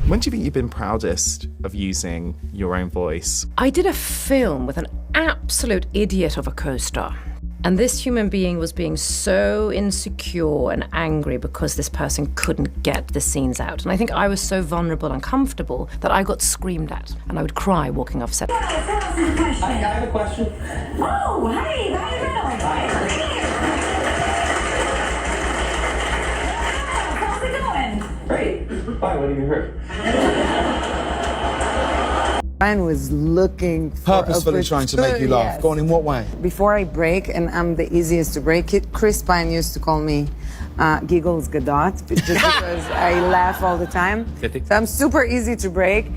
When do you think you've been proudest of using your own voice? I did a film with an absolute idiot of a co-star. And this human being was being so insecure and angry because this person couldn't get the scenes out. And I think I was so vulnerable and uncomfortable that I got screamed at. And I would cry walking off set. I have a question. Oh, hey, Ryan Reynolds. How's it going? Great. Why? What have you heard? Ryan was looking for purposefully trying to make you laugh. Yes. Go on, in what way? Before I break, and I'm the easiest to break it, Chris Pine used to call me Giggles Godot, just because I laugh all the time. So I'm super easy to break.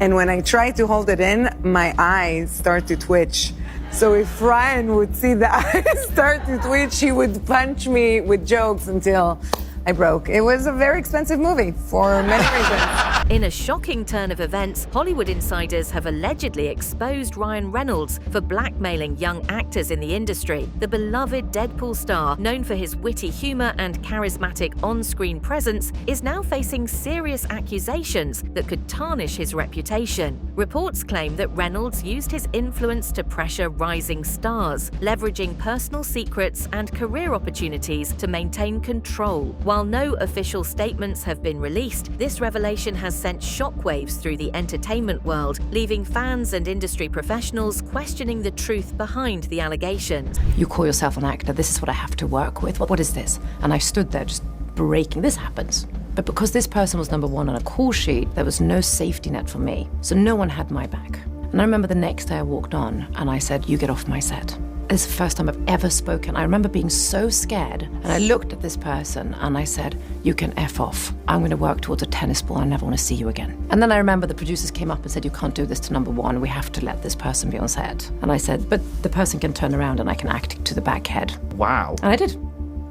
And when I try to hold it in, my eyes start to twitch. So if Ryan would see the eyes start to twitch, he would punch me with jokes until I broke. It was a very expensive movie for many reasons. In a shocking turn of events, Hollywood insiders have allegedly exposed Ryan Reynolds for blackmailing young actors in the industry. The beloved Deadpool star, known for his witty humor and charismatic on-screen presence, is now facing serious accusations that could tarnish his reputation. Reports claim that Reynolds used his influence to pressure rising stars, leveraging personal secrets and career opportunities to maintain control. While no official statements have been released, this revelation has sent shockwaves through the entertainment world, leaving fans and industry professionals questioning the truth behind the allegations. You call yourself an actor, this is what I have to work with. What is this? And I stood there just breaking. This happens. But because this person was number one on a call sheet, there was no safety net for me. So no one had my back. And I remember the next day I walked on and I said, "You get off my set." This is the first time I've ever spoken. I remember being so scared. And I looked at this person and I said, "You can F off. I'm going to work towards a tennis ball. I never want to see you again." And then I remember the producers came up and said, "You can't do this to number one. We have to let this person be on set." And I said, "But the person can turn around and I can act to the back head." Wow. And I did.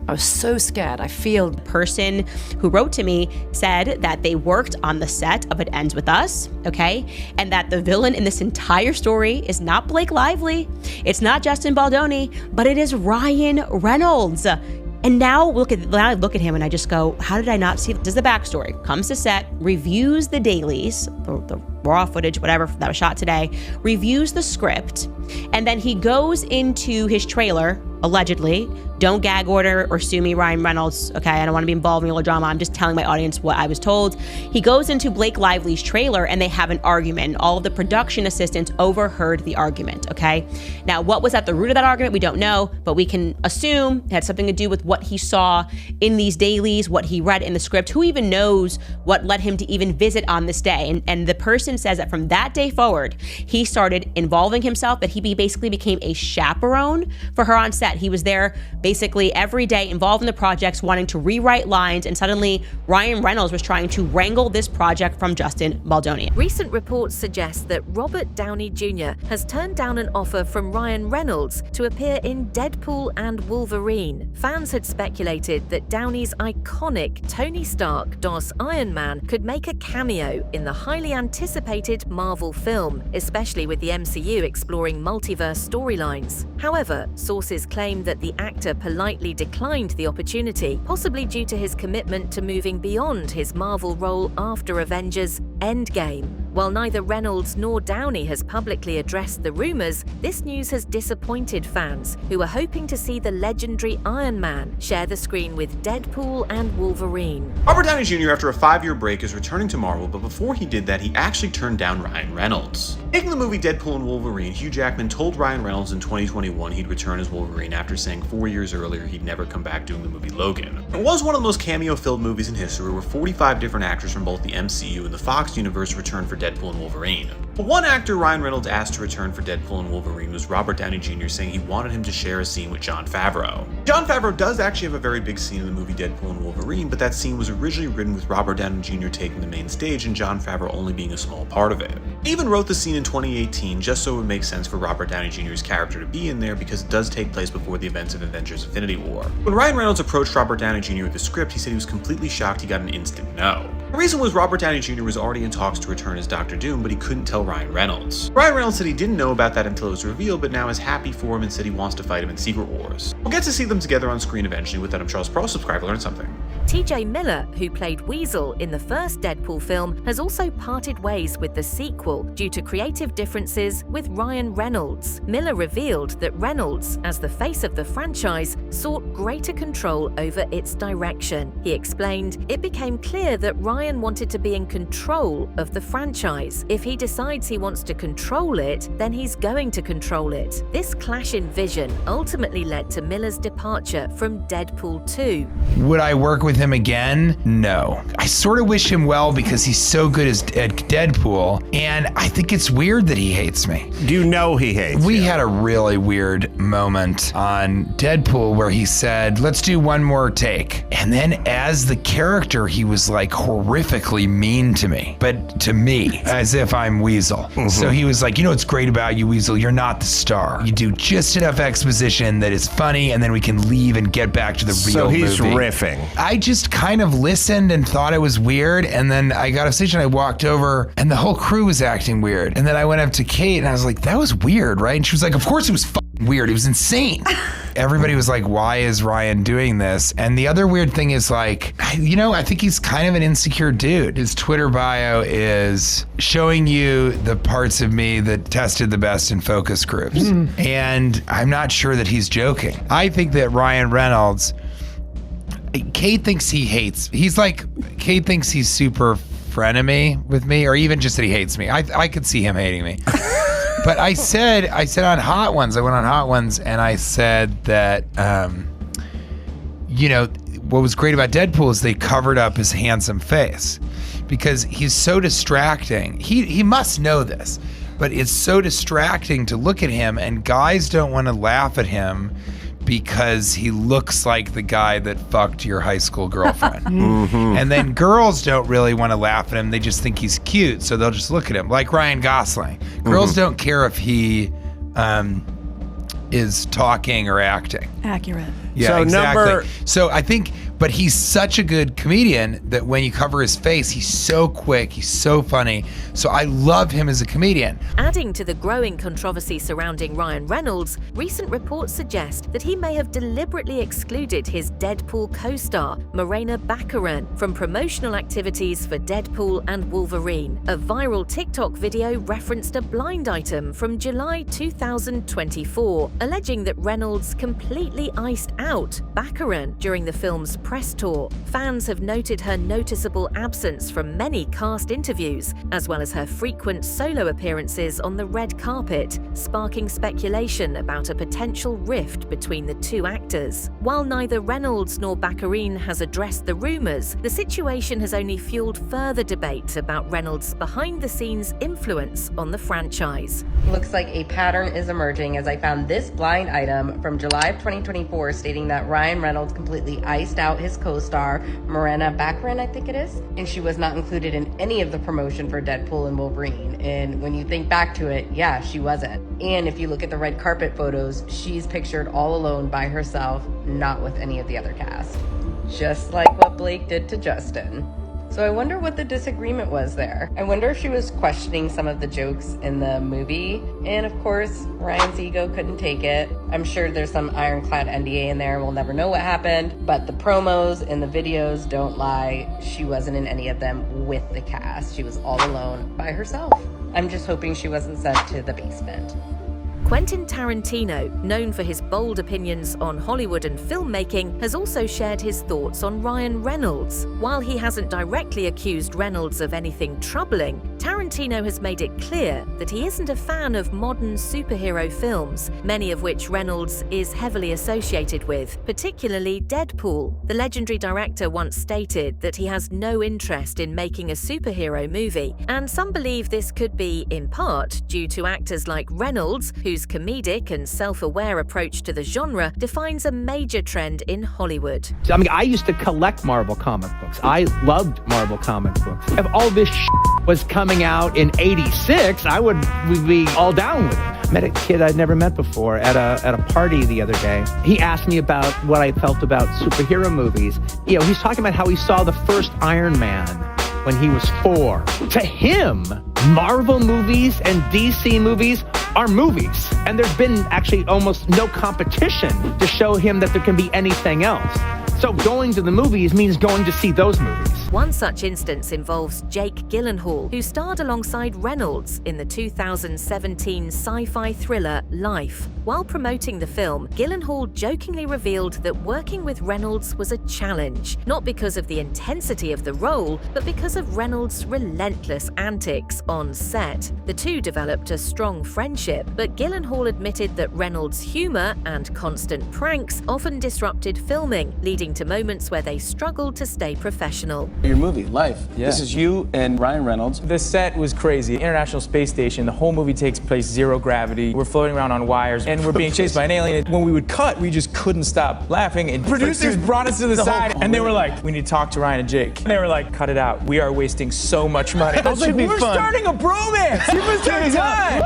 I was so scared. I feel The person who wrote to me said that they worked on the set of It Ends With Us, okay? And that the villain in this entire story is not Blake Lively, it's not Justin Baldoni, but it is Ryan Reynolds. And now I look at him and I just go, how did I not see this? This is the backstory. Comes to set, reviews the dailies, the raw footage, whatever that was shot today, reviews the script, and then he goes into his trailer, allegedly, don't gag order or sue me, Ryan Reynolds, okay? I don't want to be involved in all the drama. I'm just telling my audience what I was told. He goes into Blake Lively's trailer and they have an argument. All of the production assistants overheard the argument, okay? Now, what was at the root of that argument? We don't know, but we can assume it had something to do with what he saw in these dailies, what he read in the script. Who even knows what led him to even visit on this day? And the person says that from that day forward, he started involving himself, that he basically became a chaperone for her on set. He was there basically every day, involved in the projects, wanting to rewrite lines, and suddenly Ryan Reynolds was trying to wrangle this project from Justin Baldoni. Recent reports suggest that Robert Downey Jr. has turned down an offer from Ryan Reynolds to appear in Deadpool and Wolverine. Fans had speculated that Downey's iconic Tony Stark DOS Iron Man could make a cameo in the highly anticipated Marvel film, especially with the MCU exploring multiverse storylines. However, sources claim that the actor politely declined the opportunity, possibly due to his commitment to moving beyond his Marvel role after Avengers Endgame. While neither Reynolds nor Downey has publicly addressed the rumors, this news has disappointed fans who are hoping to see the legendary Iron Man share the screen with Deadpool and Wolverine. Robert Downey Jr., after a 5-year break, is returning to Marvel, but before he did that, he actually turned down Ryan Reynolds. Making the movie Deadpool and Wolverine, Hugh Jackman told Ryan Reynolds in 2021 he'd return as Wolverine after saying 4 years earlier he'd never come back doing the movie Logan. It was one of the most cameo-filled movies in history, where 45 different actors from both the MCU and the Fox universe returned for Deadpool and Wolverine. But one actor Ryan Reynolds asked to return for Deadpool and Wolverine was Robert Downey Jr., saying he wanted him to share a scene with Jon Favreau. Jon Favreau does actually have a very big scene in the movie Deadpool and Wolverine, but that scene was originally written with Robert Downey Jr. taking the main stage and Jon Favreau only being a small part of it. He even wrote the scene in 2018 just so it would make sense for Robert Downey Jr.'s character to be in there, because it does take place before the events of Avengers Infinity War. When Ryan Reynolds approached Robert Downey Jr. with the script, he said he was completely shocked he got an instant no. The reason was Robert Downey Jr. was already in talks to return as Dr. Doom, but he couldn't tell Ryan Reynolds. Ryan Reynolds said he didn't know about that until it was revealed, but now is happy for him and said he wants to fight him in Secret Wars. We'll get to see them together on screen eventually. With that, I'm Charles Pearl. Subscribe to learn something. TJ Miller, who played Weasel in the first Deadpool film, has also parted ways with the sequel due to creative differences with Ryan Reynolds. Miller revealed that Reynolds, as the face of the franchise, sought greater control over its direction. He explained, "It became clear that Ryan wanted to be in control of the franchise. If he decides he wants to control it, then he's going to control it." This clash in vision ultimately led to Miller's departure from Deadpool 2. Would I work with him again? No. I sort of wish him well because he's so good at Deadpool, and I think it's weird that he hates me. Do you know he hates We you? had a really weird moment on Deadpool where he said, let's do one more take. And then as the character, he was like horrifically mean to me, but to me, as if I'm Weasel. So he was like, you know what's great about you, Weasel? You're not the star. You do just enough exposition that is funny, and then we can leave and get back to the real movie. So he's riffing. I just kind of listened and thought it was weird, and then I got off stage and I walked over, and the whole crew was acting weird. And then I went up to Kate and I was like, that was weird, right? And she was like, of course it was fucking weird. It was insane. Everybody was like, why is Ryan doing this? And the other weird thing is like, you know, I think he's kind of an insecure dude. His Twitter bio is showing you the parts of me that tested the best in focus groups. And I'm not sure that he's joking. I think that Ryan Reynolds, Kate thinks he hates, Kate thinks he's super frenemy with me, or even just that he hates me. I could see him hating me. But I said on Hot Ones, I went on Hot Ones and I said that, you know, what was great about Deadpool is they covered up his handsome face because he's so distracting. He must know this, but it's so distracting to look at him, and guys don't want to laugh at him because he looks like the guy that fucked your high school girlfriend. And then girls don't really want to laugh at him. They just think he's cute, so they'll just look at him. Like Ryan Gosling. Girls don't care if he is talking or acting. Accurate. Yeah, So exactly. So I think, but he's such a good comedian that when you cover his face, he's so quick, he's so funny. So I love him as a comedian. Adding to the growing controversy surrounding Ryan Reynolds, recent reports suggest that he may have deliberately excluded his Deadpool co-star, Morena Baccarin, from promotional activities for Deadpool and Wolverine. A viral TikTok video referenced a blind item from July 2024, alleging that Reynolds completely iced out Baccarin during the film's press tour. Fans have noted her noticeable absence from many cast interviews, as well as her frequent solo appearances on the red carpet, sparking speculation about a potential rift between the two actors. While neither Reynolds nor Baccarin has addressed the rumors, the situation has only fueled further debate about Reynolds' behind-the-scenes influence on the franchise. Looks like a pattern is emerging as I found this blind item from July of 2024 stating that Ryan Reynolds completely iced out his co-star, Morena Baccarin, I think it is, and she was not included in any of the promotion for Deadpool and Wolverine. And when you think back to it, yeah, she wasn't. And if you look at the red carpet photos, she's pictured all alone by herself, not with any of the other cast. Just like what Blake did to Justin. So I wonder what the disagreement was there. I wonder if she was questioning some of the jokes in the movie. And of course, Ryan's ego couldn't take it. I'm sure there's some ironclad NDA in there and we'll never know what happened. But the promos and the videos don't lie. She wasn't in any of them with the cast. She was all alone by herself. I'm just hoping she wasn't sent to the basement. Quentin Tarantino, known for his bold opinions on Hollywood and filmmaking, has also shared his thoughts on Ryan Reynolds. While he hasn't directly accused Reynolds of anything troubling, Tarantino has made it clear that he isn't a fan of modern superhero films, many of which Reynolds is heavily associated with, particularly Deadpool. The legendary director once stated that he has no interest in making a superhero movie, and some believe this could be, in part, due to actors like Reynolds, whose comedic and self-aware approach to the genre defines a major trend in Hollywood. I mean, I used to collect Marvel comic books. I loved Marvel comic books. If all this was coming out in '86, I would be all down with it. I met a kid I'd never met before at a party the other day. He asked me about what I felt about superhero movies. You know, he's talking about how he saw the first Iron Man when he was 4. To him, Marvel movies and DC movies are movies. And there's been actually almost no competition to show him that there can be anything else. So going to the movies means going to see those movies. One such instance involves Jake Gyllenhaal, who starred alongside Reynolds in the 2017 sci-fi thriller Life. While promoting the film, Gyllenhaal jokingly revealed that working with Reynolds was a challenge, not because of the intensity of the role, but because of Reynolds' relentless antics on set. The two developed a strong friendship, but Gyllenhaal admitted that Reynolds' humor and constant pranks often disrupted filming, leading to moments where they struggled to stay professional. Your movie, Life. Yeah. This is you and Ryan Reynolds. The set was crazy. International Space Station, the whole movie takes place zero gravity. We're floating around on wires, and we're being chased by an alien. When we would cut, we just couldn't stop laughing. And producers brought us to the side, and they were like, we need to talk to Ryan and Jake. And they were like, cut it out. We are wasting so much money. I was like, we're starting a bromance. Give us some time.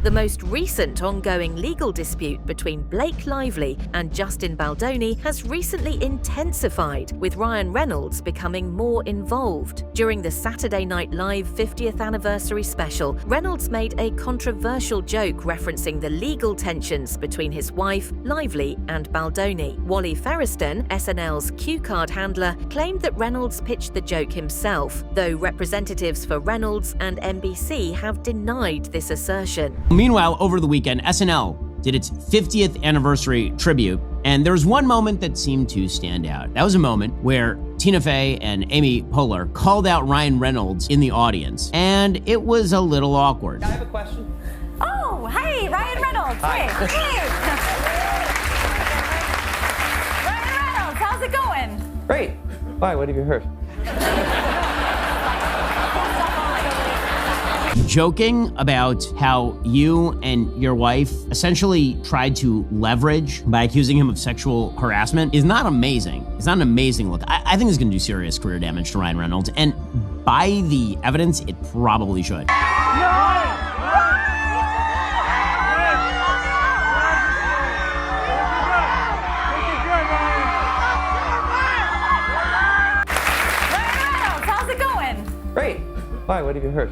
The most recent ongoing legal dispute between Blake Lively and Justin Baldoni has recently intensified, with Ryan Reynolds becoming more involved. During the Saturday Night Live 50th anniversary special, Reynolds made a controversial joke referencing the legal tensions between his wife, Lively, and Baldoni. Wally Ferriston, SNL's cue card handler, claimed that Reynolds pitched the joke himself, though representatives for Reynolds and NBC have denied this assertion. Meanwhile, over the weekend, SNL did its 50th anniversary tribute, and there was one moment that seemed to stand out. That was a moment where Tina Fey and Amy Poehler called out Ryan Reynolds in the audience, and it was a little awkward. I have a question. Oh, hey, Ryan Reynolds. Hi. Hey. Ryan Reynolds, how's it going? Great. Why? What have you heard? Joking about how you and your wife essentially tried to leverage by accusing him of sexual harassment is not amazing. It's not an amazing look. I think it's going to do serious career damage to Ryan Reynolds, and by the evidence, it probably should. How's it going? Great. Why? What have you heard?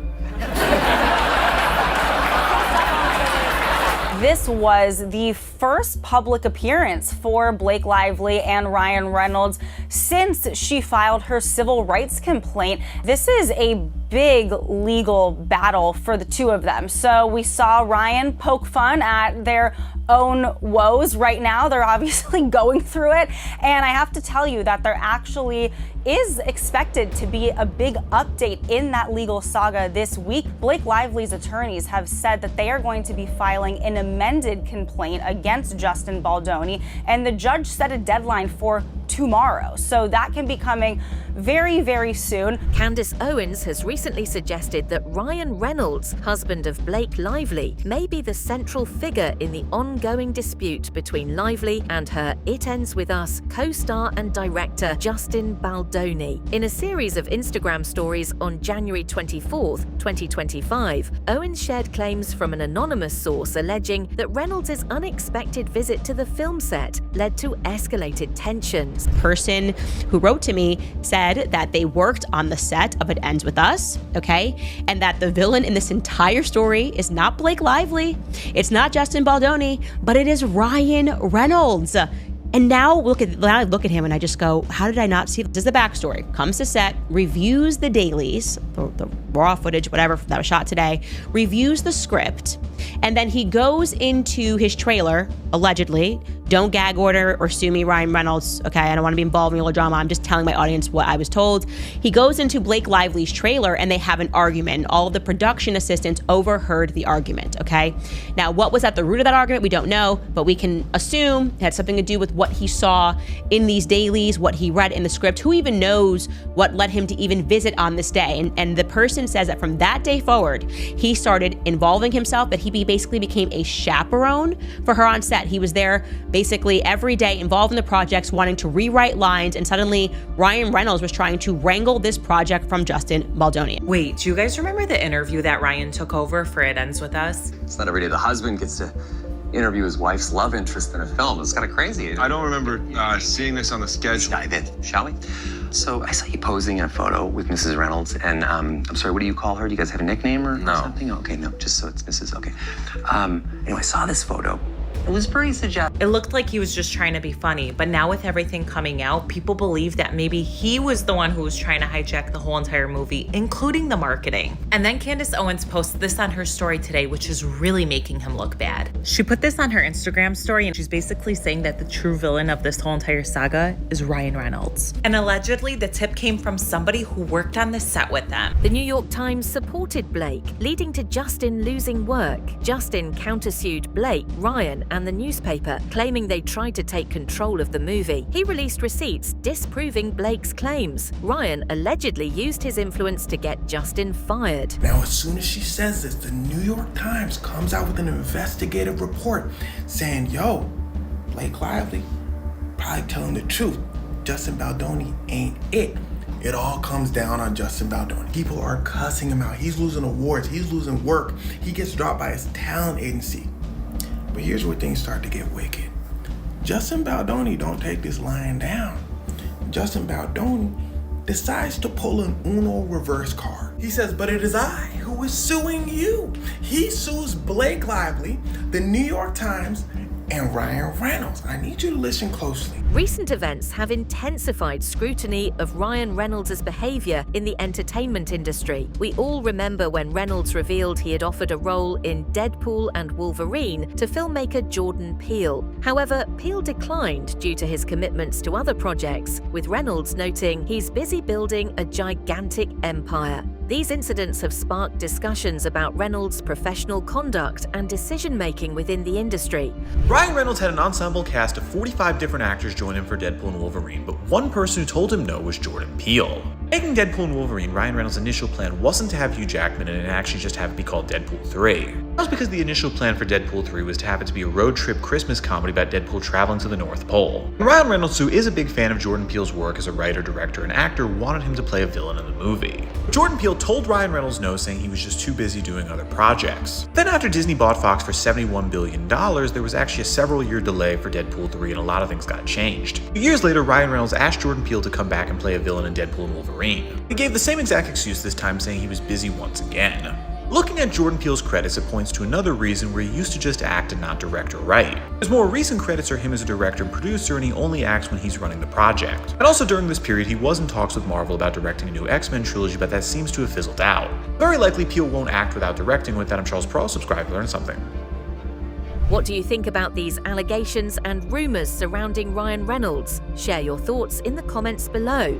This was the first public appearance for Blake Lively and Ryan Reynolds since she filed her civil rights complaint. This is a big legal battle for the two of them. So we saw Ryan poke fun at their own woes. Right now, they're obviously going through it. And I have to tell you that there actually is expected to be a big update in that legal saga this week. Blake Lively's attorneys have said that they are going to be filing an amended complaint against Justin Baldoni, and the judge set a deadline for tomorrow. So that can be coming very, very soon. Candace Owens has recently suggested that Ryan Reynolds, husband of Blake Lively, may be the central figure in the ongoing dispute between Lively and her It Ends With Us co-star and director Justin Baldoni. In a series of Instagram stories on January 24th, 2025, Owens shared claims from an anonymous source alleging that Reynolds' unexpected visit to the film set led to escalated tensions. Person who wrote to me said that they worked on the set of It Ends With Us, okay? And that the villain in this entire story is not Blake Lively, it's not Justin Baldoni, but it is Ryan Reynolds. And now I look at him and I just go, how did I not see this? This is the backstory. Comes to set, reviews the dailies, the raw footage, whatever that was shot today, reviews the script, and then he goes into his trailer, allegedly. Don't gag order or sue me, Ryan Reynolds. Okay, I don't want to be involved in all the drama. I'm just telling my audience what I was told. He goes into Blake Lively's trailer and they have an argument. All of the production assistants overheard the argument, okay? Now, what was at the root of that argument? We don't know, but we can assume it had something to do with what he saw in these dailies, what he read in the script. Who even knows what led him to even visit on this day? And the person says that from that day forward, he started involving himself, that he basically became a chaperone for her on set. He was there basically every day, involved in the projects, wanting to rewrite lines, and suddenly Ryan Reynolds was trying to wrangle this project from Justin Baldoni. Wait, do you guys remember the interview that Ryan took over for It Ends With Us? It's not every day the husband gets to interview his wife's love interest in a film. It's kind of crazy. I don't remember seeing this on the schedule. Let's dive in, shall we? So I saw you posing in a photo with Mrs. Reynolds, and I'm sorry, what do you call her? Do you guys have a nickname or something? Okay, no, just so it's Mrs. Okay. Anyway, I saw this photo. It was pretty suggestive. It looked like he was just trying to be funny, but now with everything coming out, people believe that maybe he was the one who was trying to hijack the whole entire movie, including the marketing. And then Candace Owens posted this on her story today, which is really making him look bad. She put this on her Instagram story, and she's basically saying that the true villain of this whole entire saga is Ryan Reynolds. And allegedly, the tip came from somebody who worked on the set with them. The New York Times supported Blake, leading to Justin losing work. Justin countersued Blake, Ryan, and the newspaper, claiming they tried to take control of the movie. He released receipts disproving Blake's claims. Ryan allegedly used his influence to get Justin fired. Now, as soon as she says this, the New York Times comes out with an investigative report saying, yo, Blake Lively probably telling the truth. Justin Baldoni ain't it. It all comes down on Justin Baldoni. People are cussing him out. He's losing awards. He's losing work. He gets dropped by his talent agency. But here's where things start to get wicked. Justin Baldoni don't take this lying down. Justin Baldoni decides to pull an Uno reverse card. He says, but it is I who is suing you. He sues Blake Lively, the New York Times, and Ryan Reynolds. I need you to listen closely. Recent events have intensified scrutiny of Ryan Reynolds' behavior in the entertainment industry. We all remember when Reynolds revealed he had offered a role in Deadpool and Wolverine to filmmaker Jordan Peele. However, Peele declined due to his commitments to other projects, with Reynolds noting he's busy building a gigantic empire. These incidents have sparked discussions about Reynolds' professional conduct and decision-making within the industry. Ryan Reynolds had an ensemble cast of 45 different actors join him for Deadpool and Wolverine, but one person who told him no was Jordan Peele. Making Deadpool and Wolverine, Ryan Reynolds' initial plan wasn't to have Hugh Jackman in it and actually just have it be called Deadpool 3. That was because the initial plan for Deadpool 3 was to have it to be a road trip Christmas comedy about Deadpool traveling to the North Pole. And Ryan Reynolds, who is a big fan of Jordan Peele's work as a writer, director, and actor, wanted him to play a villain in the movie. Jordan Peele told Ryan Reynolds no, saying he was just too busy doing other projects. Then after Disney bought Fox for $71 billion, there was actually a several-year delay for Deadpool 3 and a lot of things got changed. 2 years later, Ryan Reynolds asked Jordan Peele to come back and play a villain in Deadpool and Wolverine. He gave the same exact excuse this time, saying he was busy once again. Looking at Jordan Peele's credits, it points to another reason where he used to just act and not direct or write. His more recent credits are him as a director and producer, and he only acts when he's running the project. And also during this period, he was in talks with Marvel about directing a new X-Men trilogy, but that seems to have fizzled out. Very likely Peele won't act without directing. With that, I'm Charles Pearl. Subscribe to learn something. What do you think about these allegations and rumors surrounding Ryan Reynolds? Share your thoughts in the comments below.